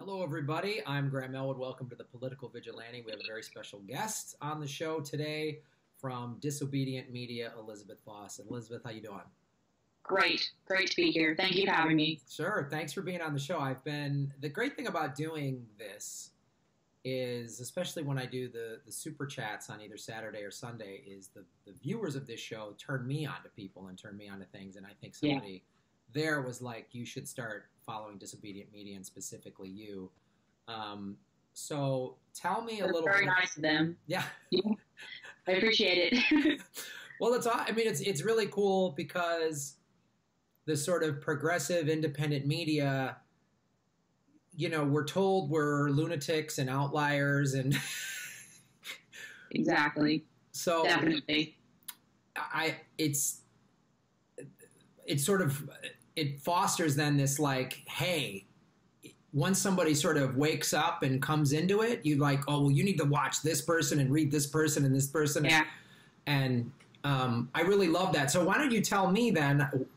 Hello, everybody. I'm Graham Elwood. Welcome to the Political Vigilante. We have a very special guest on the show today from Disobedient Media, Elizabeth Foss. And Elizabeth, how you doing? Great. Great to be here. Thank you for having me. Sure. Thanks for being on the show. The great thing about doing this is, especially when I do the super chats on either Saturday or Sunday, is the viewers of this show turn me on to people and turn me on to things. And I think somebody there was like, you should start following Disobedient Media and specifically you. So tell me a little Very bit. nice of them. Yeah. I appreciate it. Well, it's really cool because the sort of progressive independent media, we're told we're lunatics and outliers and Exactly. so Definitely. It fosters then this like, hey, once somebody sort of wakes up and comes into it, you like, oh, well, you need to watch this person and read this person and this person. Yeah. And I really love that. So why don't you tell me then,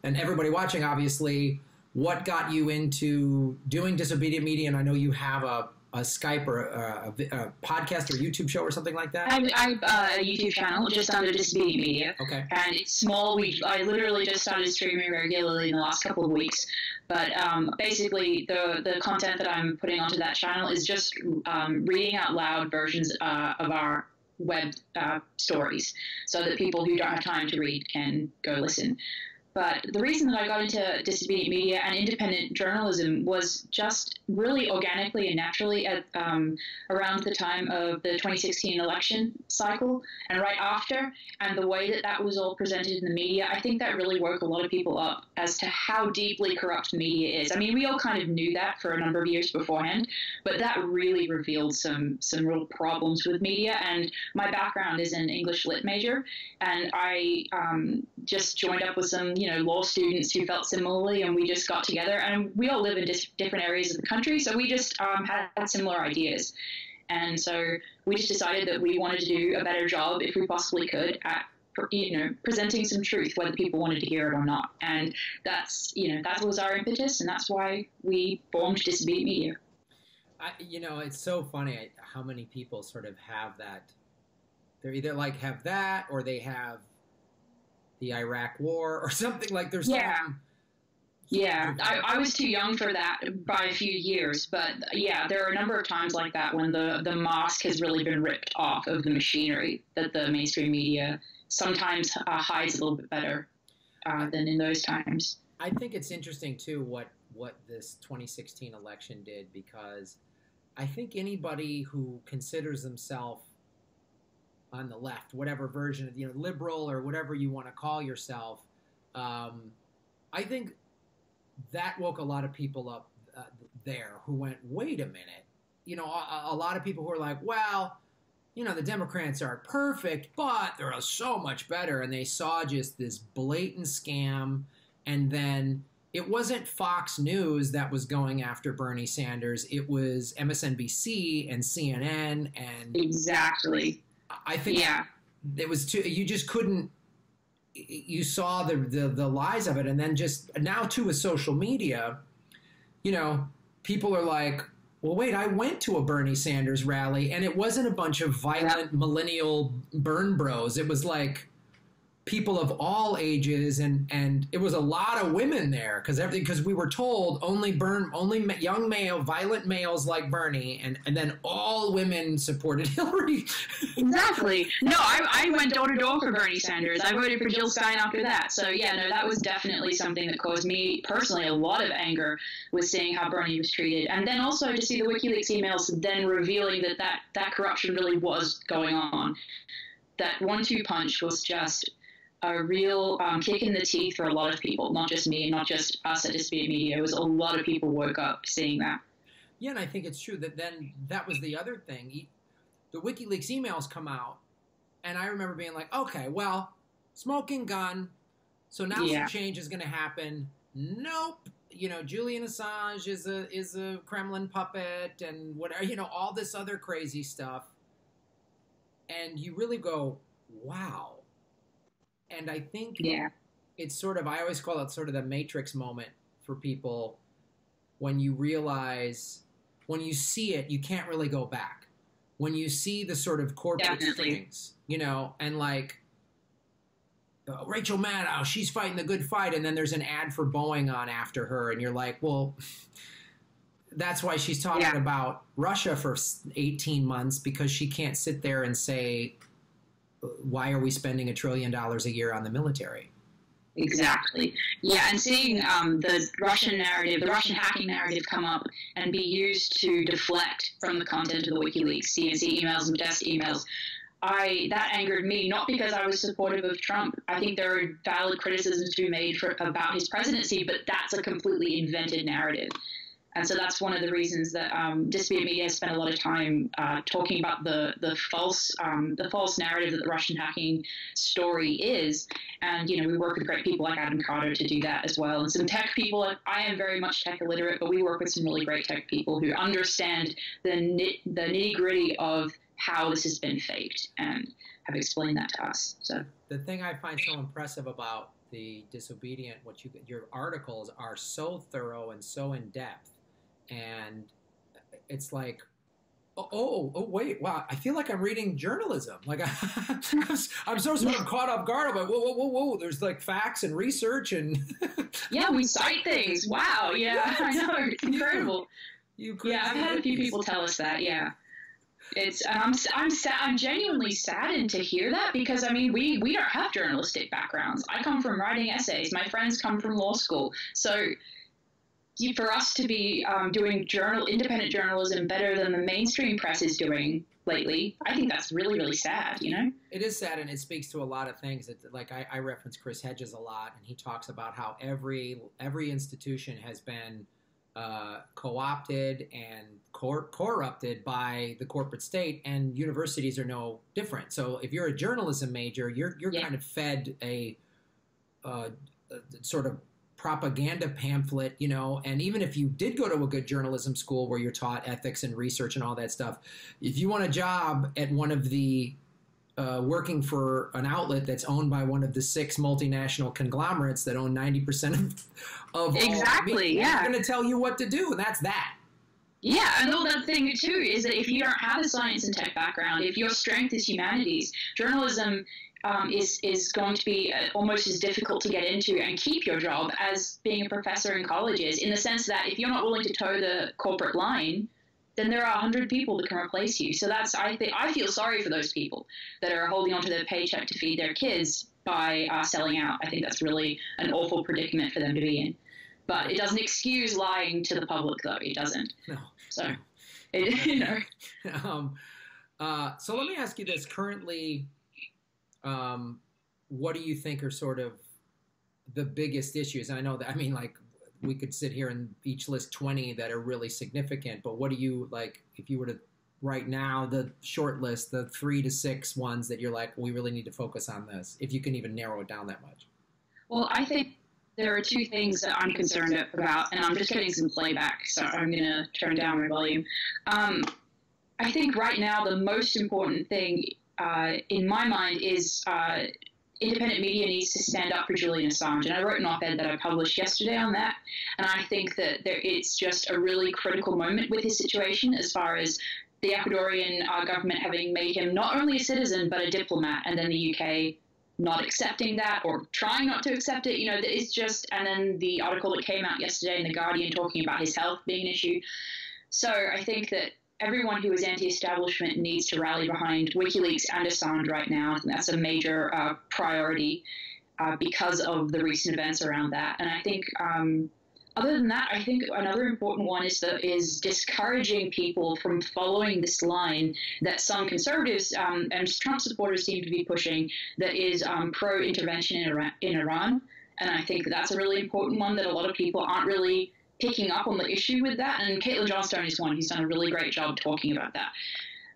and everybody watching, obviously, what got you into doing Disobedient Media? And I know you have a Skype or a podcast or YouTube show or something like that. I have a YouTube channel just under Disobedient Media. Okay. And it's small. I literally just started streaming regularly in the last couple of weeks. But basically, the content that I'm putting onto that channel is just reading out loud versions of our web stories so that people who don't have time to read can go listen. But the reason that I got into disobedient media and independent journalism was just really organically and naturally at around the time of the 2016 election cycle and right after, and the way that that was all presented in the media. I think that really woke a lot of people up as to how deeply corrupt the media is. I mean, we all kind of knew that for a number of years beforehand, but that really revealed some real problems with media. And my background is an English lit major, and I just joined up with some law students who felt similarly, and we just got together, and we all live in different areas of the country, so we just had similar ideas. And so we just decided that we wanted to do a better job, if we possibly could, at presenting some truth, whether people wanted to hear it or not. And that was our impetus, and that's why we formed Disobedient Media. It's so funny how many people sort of have that. They're either like have that, or they have the Iraq War or something. Like there's I was too young for that by a few years, but yeah, there are a number of times like that when the mask has really been ripped off of the machinery that the mainstream media sometimes hides a little bit better than in those times. I think it's interesting too what this 2016 election did, because I think anybody who considers themselves on the left, whatever version of, liberal or whatever you want to call yourself, I think that woke a lot of people up there who went, wait a minute. A lot of people who are like, well, the Democrats aren't perfect, but they're so much better. And they saw just this blatant scam. And then it wasn't Fox News that was going after Bernie Sanders. It was MSNBC and CNN. And exactly. I think it was too, you just couldn't, you saw the lies of it. And then just now too with social media, people are like, well, wait, I went to a Bernie Sanders rally and it wasn't a bunch of violent millennial burn bros. It was like people of all ages, and it was a lot of women there because we were told only young violent males like Bernie, and then all women supported Hillary. Exactly. No, I went door to door for Bernie Sanders. I voted for Jill Stein after that. So yeah, no, that was definitely something that caused me personally a lot of anger, was seeing how Bernie was treated, and then also to see the WikiLeaks emails then revealing that corruption really was going on. That 1-2 punch was just a real kick in the teeth for a lot of people, not just me, not just us at Disobedient Media. It was a lot of people woke up seeing that. Yeah, and I think it's true that then that was the other thing. The WikiLeaks emails come out, and I remember being like, okay, well, smoking gun, so now some change is going to happen. Nope. Julian Assange is a Kremlin puppet and whatever, all this other crazy stuff. And you really go, wow. And I think it's sort of, I always call it sort of the Matrix moment for people when you realize when you see it, you can't really go back. When you see the sort of corporate things, you know, and like Rachel Maddow, she's fighting the good fight, and then there's an ad for Boeing on after her, and you're like, well, that's why she's talking about Russia for 18 months, because she can't sit there and say, why are we spending $1 trillion a year on the military? Exactly. Yeah, and seeing the Russian narrative, the Russian hacking narrative come up and be used to deflect from the content of the WikiLeaks CNC emails and desk emails, that angered me, not because I was supportive of Trump. I think there are valid criticisms to be made about his presidency, but that's a completely invented narrative. And so that's one of the reasons that Disputed Media has spent a lot of time talking about the false narrative that the Russian hacking story is. And, you know, we work with great people like Adam Carter to do that as well. And some tech people, I am very much tech illiterate, but we work with some really great tech people who understand the nitty-gritty of how this has been faked and have explained that to us. So the thing I find so impressive about the Disobedient, your articles are so thorough and so in-depth. And it's like, oh, wait, wow, I feel like I'm reading journalism. Like I'm so sort of caught off guard. I'm like, whoa, there's like facts and research and yeah, we cite things. Wow, yeah, I know, it's incredible. Yeah, I've had a few people tell us that. Yeah, I'm genuinely saddened to hear that, because I mean we don't have journalistic backgrounds. I come from writing essays. My friends come from law school, so. For us to be doing independent journalism better than the mainstream press is doing lately, I think that's really, really sad, you know? It is sad, and it speaks to a lot of things. Like I reference Chris Hedges a lot, and he talks about how every institution has been co-opted and corrupted by the corporate state, and universities are no different. So if you're a journalism major, you're kind of fed a sort of propaganda pamphlet, you know, and even if you did go to a good journalism school where you're taught ethics and research and all that stuff, if you want a job at one of the working for an outlet that's owned by one of the 6 multinational conglomerates that own 90% of exactly, all, they're going to tell you what to do, and that's that. Yeah, and all that thing too is that if you don't have a science and tech background, if your strength is humanities, journalism is going to be almost as difficult to get into and keep your job as being a professor in college is, in the sense that if you're not willing to toe the corporate line, then there are 100 people that can replace you. So I feel sorry for those people that are holding onto their paycheck to feed their kids by selling out. I think that's really an awful predicament for them to be in. But it doesn't excuse lying to the public, though. It doesn't. No. So, you know. So let me ask you this. Currently, what do you think are sort of the biggest issues? And I know that, I mean, like, we could sit here and each list 20 that are really significant, but what do you, like, if you were to, right now, the short list, the 3 to 6 ones that you're like, we really need to focus on this, if you can even narrow it down that much? Well, I think there are 2 things that I'm concerned about, and I'm just getting some playback, so I'm going to turn down my volume. I think right now the most important thing in my mind is independent media needs to stand up for Julian Assange. And I wrote an op-ed that I published yesterday on that. And I think that it's just a really critical moment with his situation, as far as the Ecuadorian government having made him not only a citizen, but a diplomat, and then the UK not accepting that or trying not to accept it. You know, it's just, and then the article that came out yesterday in The Guardian talking about his health being an issue. So I think that everyone who is anti-establishment needs to rally behind WikiLeaks and Assange right now. And that's a major priority because of the recent events around that. And I think other than that, I think another important one is discouraging people from following this line that some conservatives and Trump supporters seem to be pushing, that is pro-intervention in Iran. And I think that's a really important one that a lot of people aren't really picking up on the issue with that. And Caitlin Johnstone is one who's done a really great job talking about that.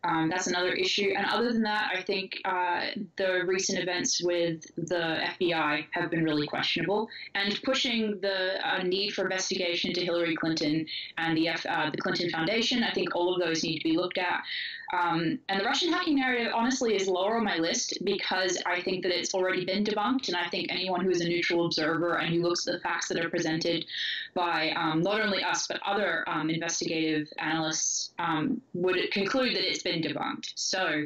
That's another issue. And other than that, I think the recent events with the FBI have been really questionable, and pushing the need for investigation into Hillary Clinton and the Clinton Foundation. I think all of those need to be looked at. And the Russian hacking narrative, honestly, is lower on my list because I think that it's already been debunked. And I think anyone who is a neutral observer and who looks at the facts that are presented by not only us, but other investigative analysts would conclude that it's been debunked. So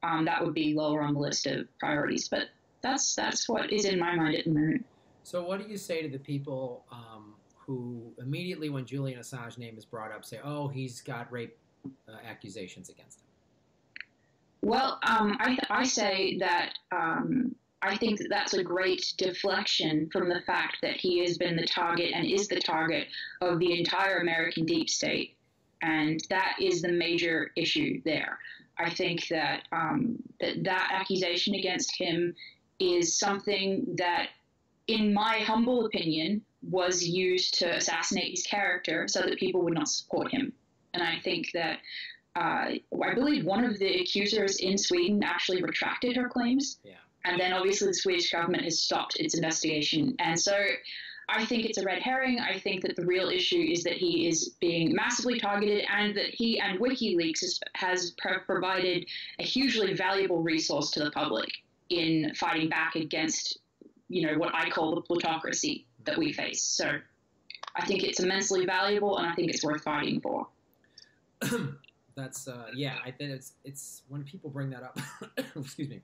that would be lower on the list of priorities. But that's what is in my mind at the moment. So what do you say to the people who immediately when Julian Assange's name is brought up say, oh, he's got rape accusations against him? Well, I say that I think that that's a great deflection from the fact that he has been the target and is the target of the entire American deep state. And that is the major issue there. I think that that accusation against him is something that, in my humble opinion, was used to assassinate his character so that people would not support him. And I think that I believe one of the accusers in Sweden actually retracted her claims. Yeah. And then obviously the Swedish government has stopped its investigation. And so I think it's a red herring. I think that the real issue is that he is being massively targeted, and that he and WikiLeaks has provided a hugely valuable resource to the public in fighting back against, what I call the plutocracy that we face. So I think it's immensely valuable, and I think it's worth fighting for. That's yeah. I think it's when people bring that up. Excuse me.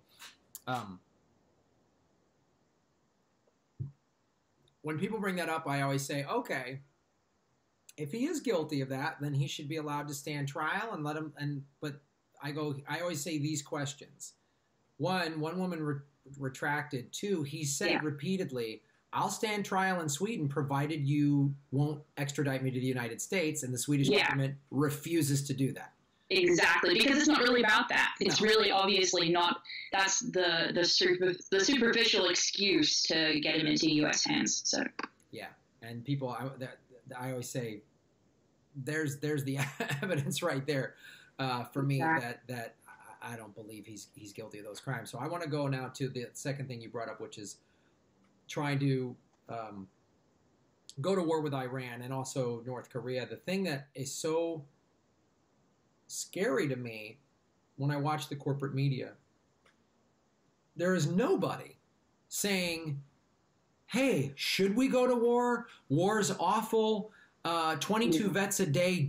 When people bring that up, I always say, okay, if he is guilty of that, then he should be allowed to stand trial and let him. But I always say these questions. One woman retracted. Two, he said repeatedly, I'll stand trial in Sweden provided you won't extradite me to the United States, and the Swedish government refuses to do that. Exactly, because it's not really about that. It's really obviously not. That's the superficial excuse to get him into U.S. hands. So yeah, and people, I always say, there's the evidence right there for me that I don't believe he's guilty of those crimes. So I want to go now to the second thing you brought up, which is trying to go to war with Iran and also North Korea. The thing that is so scary to me when I watch the corporate media, there is nobody saying, hey, should we go to war? War's awful. 22 vets a day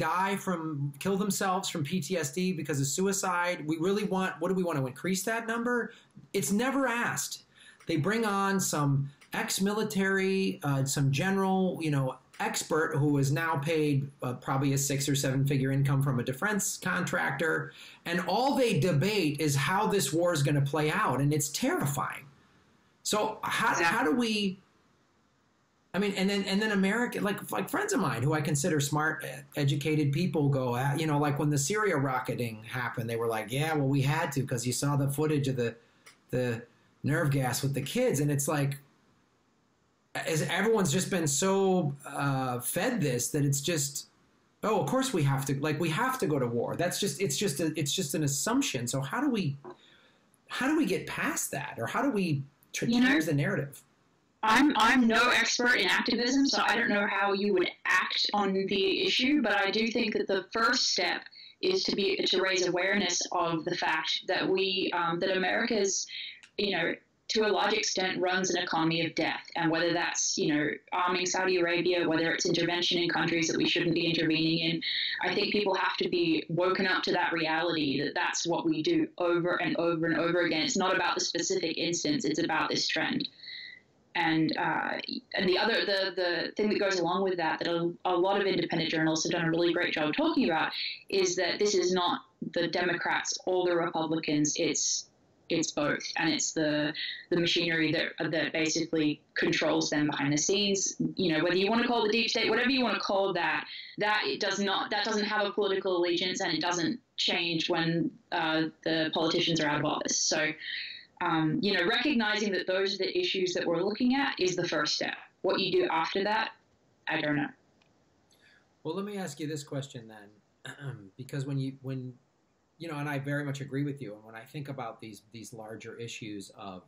kill themselves from PTSD because of suicide. What do we want to increase that number? It's never asked. They bring on some ex-military, some general, expert who is now paid probably a 6 or 7 figure income from a defense contractor, and all they debate is how this war is going to play out, and it's terrifying. So how do we? I mean, and then American, like friends of mine who I consider smart, educated people go, like when the Syria rocketing happened, they were like, yeah, well, we had to because you saw the footage of the nerve gas with the kids, and it's like, as everyone's just been so fed this that it's just, oh, of course we have to go to war. It's just an assumption. So how do we get past that, or how do we change the narrative? I'm no expert in activism, so I don't know how you would act on the issue, but I do think that the first step is to raise awareness of the fact that that America's, to a large extent runs an economy of death. And whether that's, arming Saudi Arabia, whether it's intervention in countries that we shouldn't be intervening in, I think people have to be woken up to that reality that that's what we do over and over and over again. It's not about the specific instance, it's about this trend. And the thing that goes along with that a lot of independent journalists have done a really great job talking about is that this is not the Democrats or the Republicans, it's both, and it's the machinery that basically controls them behind the scenes. Whether you want to call it the deep state, whatever you want to call that doesn't have a political allegiance, and it doesn't change when the politicians are out of office. So, recognizing that those are the issues that we're looking at is the first step. What you do after that, I don't know. Well, let me ask you this question then, because when you know, and I very much agree with you. And when I think about these larger issues of,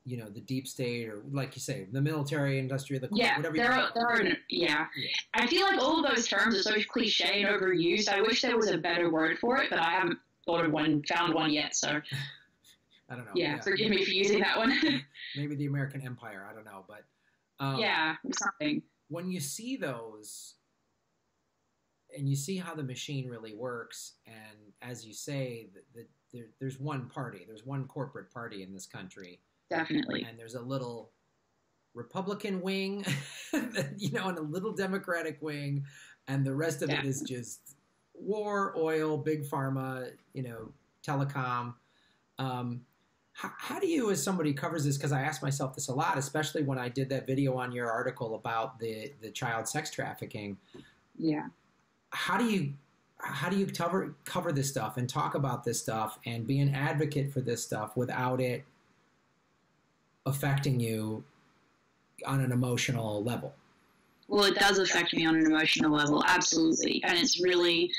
you know, the deep state, or like you say, the military, industrial, the Yeah, whatever. yeah. I feel like all of those terms are so cliche and overused. I wish there was a better word for it, but I haven't found one yet. So I don't know. Yeah, forgive me for using that one. Maybe the American Empire. I don't know, but yeah, something. When you see those, and you see how the machine really works, and as you say, there's one party, there's one corporate party in this country. Definitely. And there's a little Republican wing, you know, and a little Democratic wing, and the rest of it is just war, oil, big pharma, you know, telecom. How do you, as somebody who covers this, because I ask myself this a lot, especially when I did that video on your article about the child sex trafficking. Yeah. How do you cover this stuff and talk about this stuff and be an advocate for this stuff without it affecting you on an emotional level? Well, it does affect me on an emotional level, absolutely, and it's really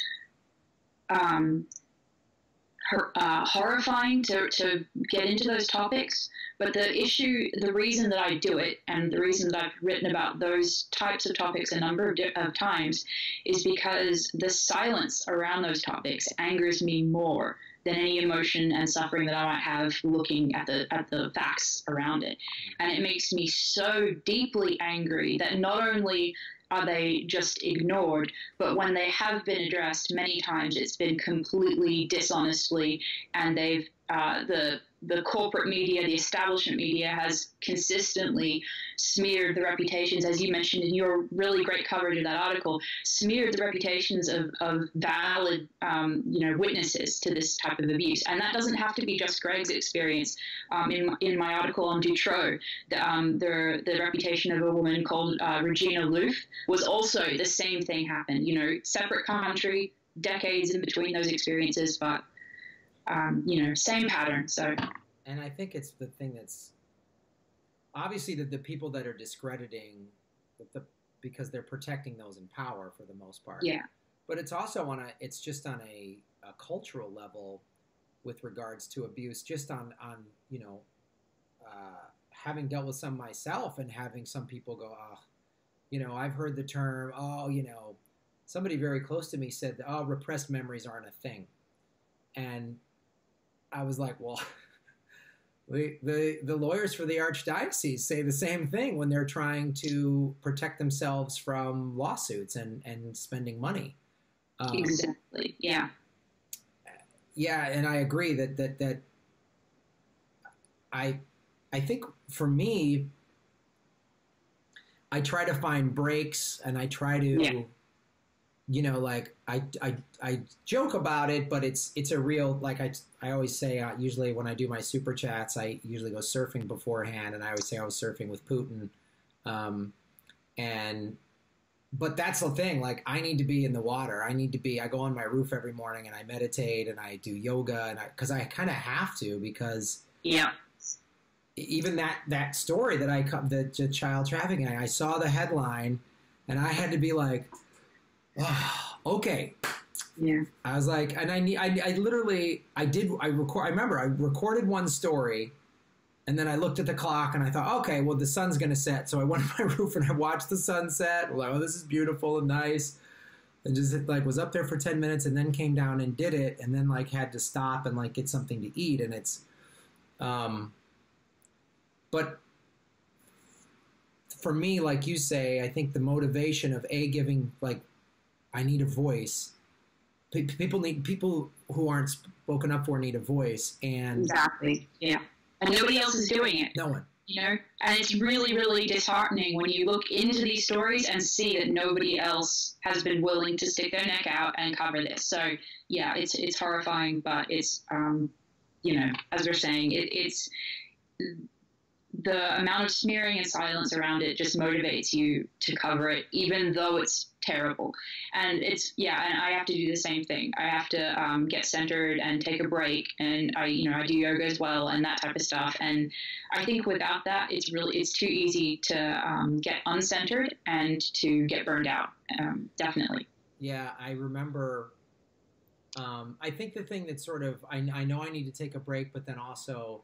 horrifying to get into those topics. But the reason that I do it, and the reason that I've written about those types of topics a number of times, is because the silence around those topics angers me more than any emotion and suffering that I might have looking at the facts around it. And it makes me so deeply angry that not only are they just ignored, but when they have been addressed many times, it's been completely dishonestly, and they've the corporate media, the establishment media, has consistently smeared the reputations, as you mentioned in your really great coverage of that article, smeared the reputations of valid, witnesses to this type of abuse. And that doesn't have to be just Greg's experience. In my article on Dutroux, the reputation of a woman called Regina Loof was also the same thing happened. You know, separate country, decades in between those experiences, but same pattern. So, and I think it's the thing that's obviously the people that are discrediting because they're protecting those in power for the most part. Yeah. But it's also it's just on a cultural level with regards to abuse, just on having dealt with some myself and having some people go, I've heard the term, somebody very close to me said, repressed memories aren't a thing. And I was like, well, the lawyers for the archdiocese say the same thing when they're trying to protect themselves from lawsuits and spending money. Exactly. Yeah. Yeah, and I agree that I think for me, I try to find breaks, and I try to, I joke about it, but it's a real, like I always say, usually when I do my super chats, I usually go surfing beforehand, and I always say I was surfing with Putin. But that's the thing, like I need to be in the water. I go on my roof every morning and I meditate and I do yoga, and because I kind of have to, because even that story that the child trafficking, I saw the headline and I had to be like, oh, okay. Yeah. I was like, and I remember I recorded one story, and then I looked at the clock and I thought, okay, well, the sun's going to set. So I went on my roof and I watched the sunset. Like, oh, this is beautiful and nice. And just was up there for 10 minutes and then came down and did it. And then had to stop and get something to eat. And it's, but for me, like you say, I think the motivation of giving, I need a voice. People who aren't spoken up for need a voice. And exactly. Yeah. And nobody else is doing it. No one. And it's really, really disheartening when you look into these stories and see that nobody else has been willing to stick their neck out and cover this. So, yeah, it's horrifying, but it's, as we're saying, it's the amount of smearing and silence around it just motivates you to cover it, even though it's terrible. And and I have to do the same thing. I have to get centered and take a break, and I do yoga as well and that type of stuff. And I think without that, it's too easy to get uncentered and to get burned out. Definitely. Yeah, I remember I think the thing that sort of I know I need to take a break, but then also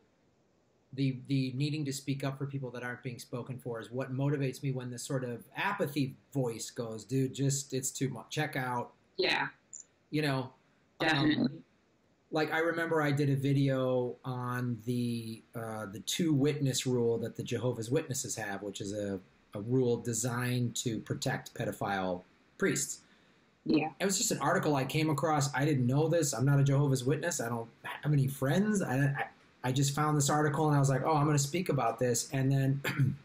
the needing to speak up for people that aren't being spoken for is what motivates me when this sort of apathy voice goes, dude, just it's too much. Check out. Yeah. You know, Definitely. like I remember I did a video on the two witness rule that the Jehovah's Witnesses have, which is a rule designed to protect pedophile priests. Yeah. It was just an article I came across. I didn't know this. I'm not a Jehovah's Witness. I don't have any friends. I just found this article and I was like, oh, I'm going to speak about this. And then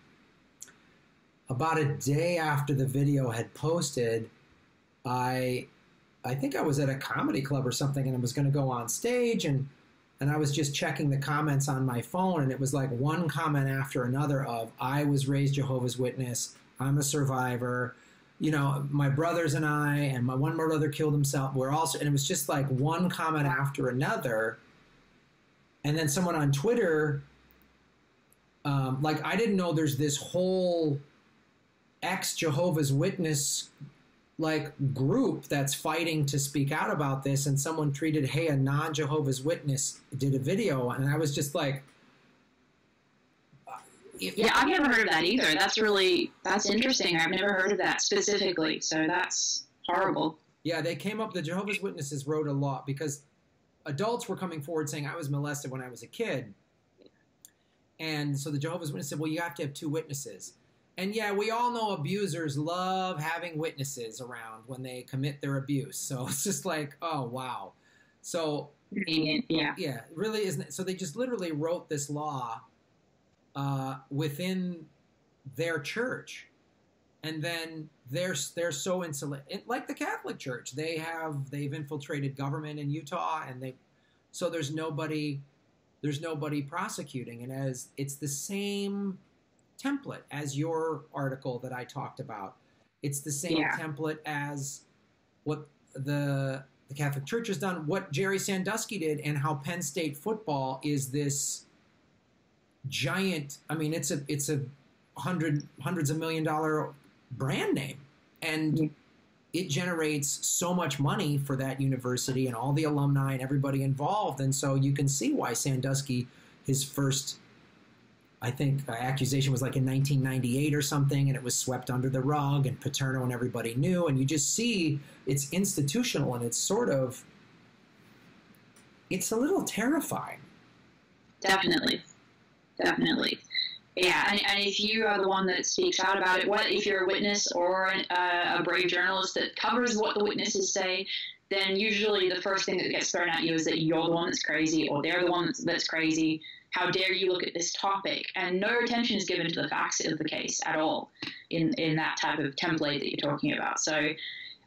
about a day after the video had posted, I think I was at a comedy club or something and I was going to go on stage and I was just checking the comments on my phone and it was like one comment after another of, I was raised Jehovah's Witness, I'm a survivor, you know, my brothers and I, and my one brother killed himself. We're also, and it was just like one comment after another. And then someone on Twitter, like I didn't know there's this whole ex-Jehovah's Witness like group that's fighting to speak out about this. And someone tweeted, hey, a non-Jehovah's Witness did a video. And I was just like, yeah, I've never heard of that either. That's interesting. I've never heard of that specifically. So that's horrible. Yeah, they came up, the Jehovah's Witnesses wrote a law because adults were coming forward saying I was molested when I was a kid. And so the Jehovah's Witnesses said, well, you have to have two witnesses. And yeah, we all know abusers love having witnesses around when they commit their abuse. So it's just like, oh, wow. So, yeah, it really isn't. So they just literally wrote this law within their church. And then they're so insulated, like the Catholic Church. They've infiltrated government in Utah, and so there's nobody prosecuting. And as it's the same template as your article that I talked about, it's the same template as what the Catholic Church has done, what Jerry Sandusky did, and how Penn State football is this giant. I mean, it's a hundreds of $1 million brand name, and it generates so much money for that university and all the alumni and everybody involved. And so you can see why Sandusky, his first, I think, accusation was like in 1998 or something, and it was swept under the rug, and Paterno and everybody knew. And you just see it's institutional, and it's a little terrifying. Definitely. Yeah, and if you are the one that speaks out about it, if you're a witness or a brave journalist that covers what the witnesses say, then usually the first thing that gets thrown at you is that you're the one that's crazy, or they're the one that's crazy. How dare you look at this topic? And no attention is given to the facts of the case at all in that type of template that you're talking about. So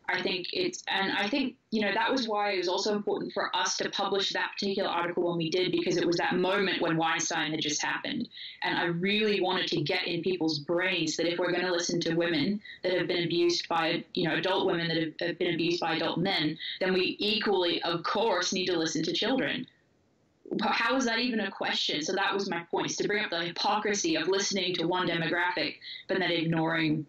I think that was why it was also important for us to publish that particular article when we did, because it was that moment when Weinstein had just happened. And I really wanted to get in people's brains that if we're going to listen to women that have been abused by, adult women that have been abused by adult men, then we equally, of course, need to listen to children. How is that even a question? So that was my point, is to bring up the hypocrisy of listening to one demographic but then ignoring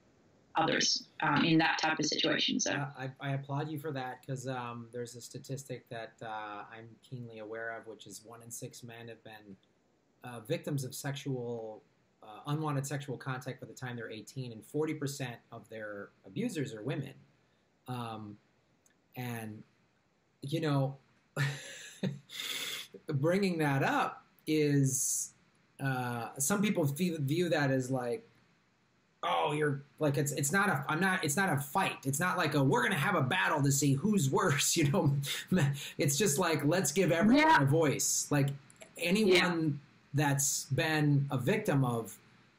others in that type of situation. So I applaud you for that, because there's a statistic that I'm keenly aware of, which is 1 in 6 men have been victims of unwanted sexual contact by the time they're 18, and 40% of their abusers are women. And bringing that up is some people view that as like, oh, you're like, it's not a fight. It's not like we're going to have a battle to see who's worse, It's just like, let's give everyone a voice. Like anyone that's been a victim of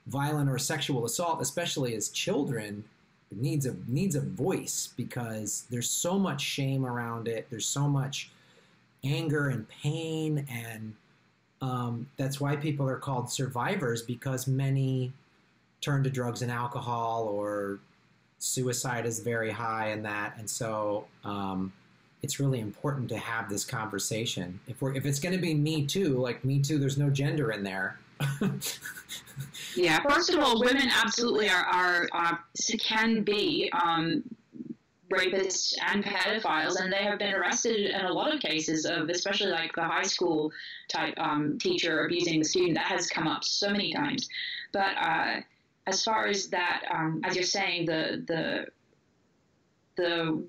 violent or sexual assault, especially as children, needs a voice, because there's so much shame around it. There's so much anger and pain. And that's why people are called survivors, because many turn to drugs and alcohol, or suicide is very high in that. And so it's really important to have this conversation. If it's going to be Me Too, like Me Too, there's no gender in there. Yeah, first of all, women absolutely can be rapists and pedophiles, and they have been arrested in a lot of cases of, especially like the high school type teacher abusing the student. That has come up so many times. But as far as that, as you're saying, the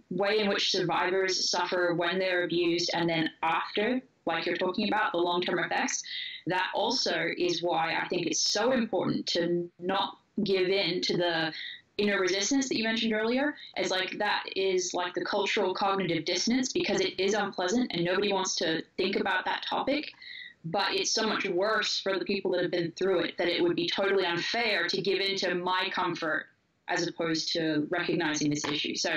way in which survivors suffer when they're abused and then after, like you're talking about, the long-term effects, that also is why I think it's so important to not give in to the inner resistance that you mentioned earlier. As like that is like the cultural cognitive dissonance, because it is unpleasant and nobody wants to think about that topic. But it's so much worse for the people that have been through it that it would be totally unfair to give in to my comfort as opposed to recognizing this issue. So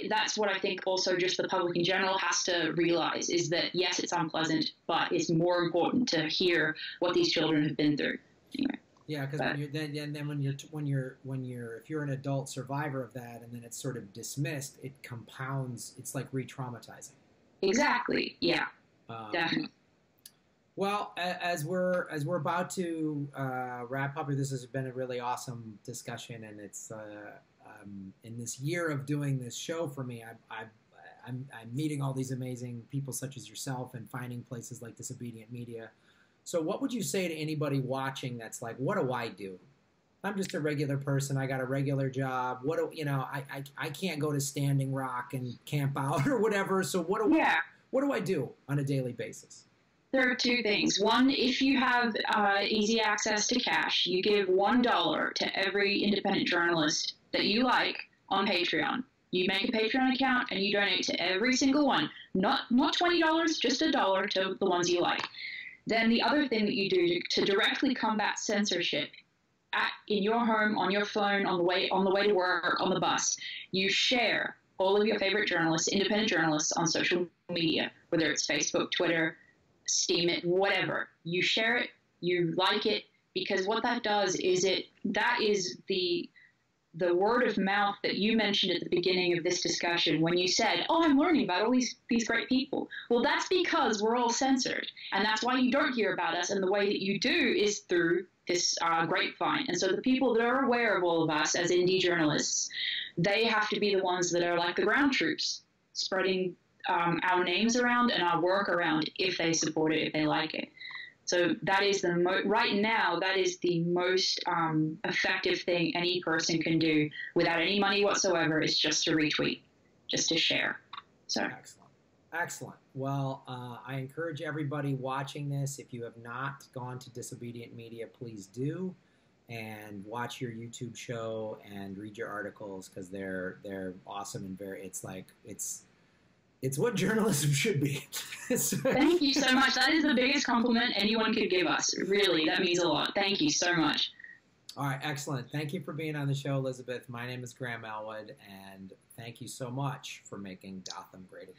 that's what I think also just the public in general has to realize, is that yes, it's unpleasant, but it's more important to hear what these children have been through. Anyway. Yeah, because when you're if you're an adult survivor of that and then it's sort of dismissed, it compounds. It's like re-traumatizing. Exactly. Yeah. Definitely. Well, as we're about to wrap up, this has been a really awesome discussion, and it's in this year of doing this show for me, I'm meeting all these amazing people such as yourself and finding places like Disobedient Media. So what would you say to anybody watching that's like, what do I do? I'm just a regular person. I got a regular job. I can't go to Standing Rock and camp out or whatever. So what do I do on a daily basis? There are two things. One, if you have easy access to cash, you give $1 to every independent journalist that you like on Patreon. You make a Patreon account and you donate to every single one. Not $20, just $1 to the ones you like. Then the other thing that you do to directly combat censorship in your home, on your phone, on the way to work, on the bus, you share all of your favorite journalists, independent journalists, on social media, whether it's Facebook, Twitter, Steam it, whatever. You share it, you like it, because what that does is that is the word of mouth that you mentioned at the beginning of this discussion when you said, oh, I'm learning about all these great people. Well, that's because we're all censored, and that's why you don't hear about us, and the way that you do is through this grapevine. And so the people that are aware of all of us as indie journalists, they have to be the ones that are like the ground troops, spreading our names around and our work around if they support it, if they like it. So that is right now, that is the most effective thing any person can do without any money whatsoever, is just to retweet, just to share. So Excellent. Well, I encourage everybody watching this, if you have not gone to Disobedient Media, please do, and watch your YouTube show and read your articles, because they're awesome and it's what journalism should be. Thank you so much. That is the biggest compliment anyone could give us. Really, that means a lot. Thank you so much. All right, excellent. Thank you for being on the show, Elizabeth. My name is Graham Elwood, and thank you so much for making Gotham great again.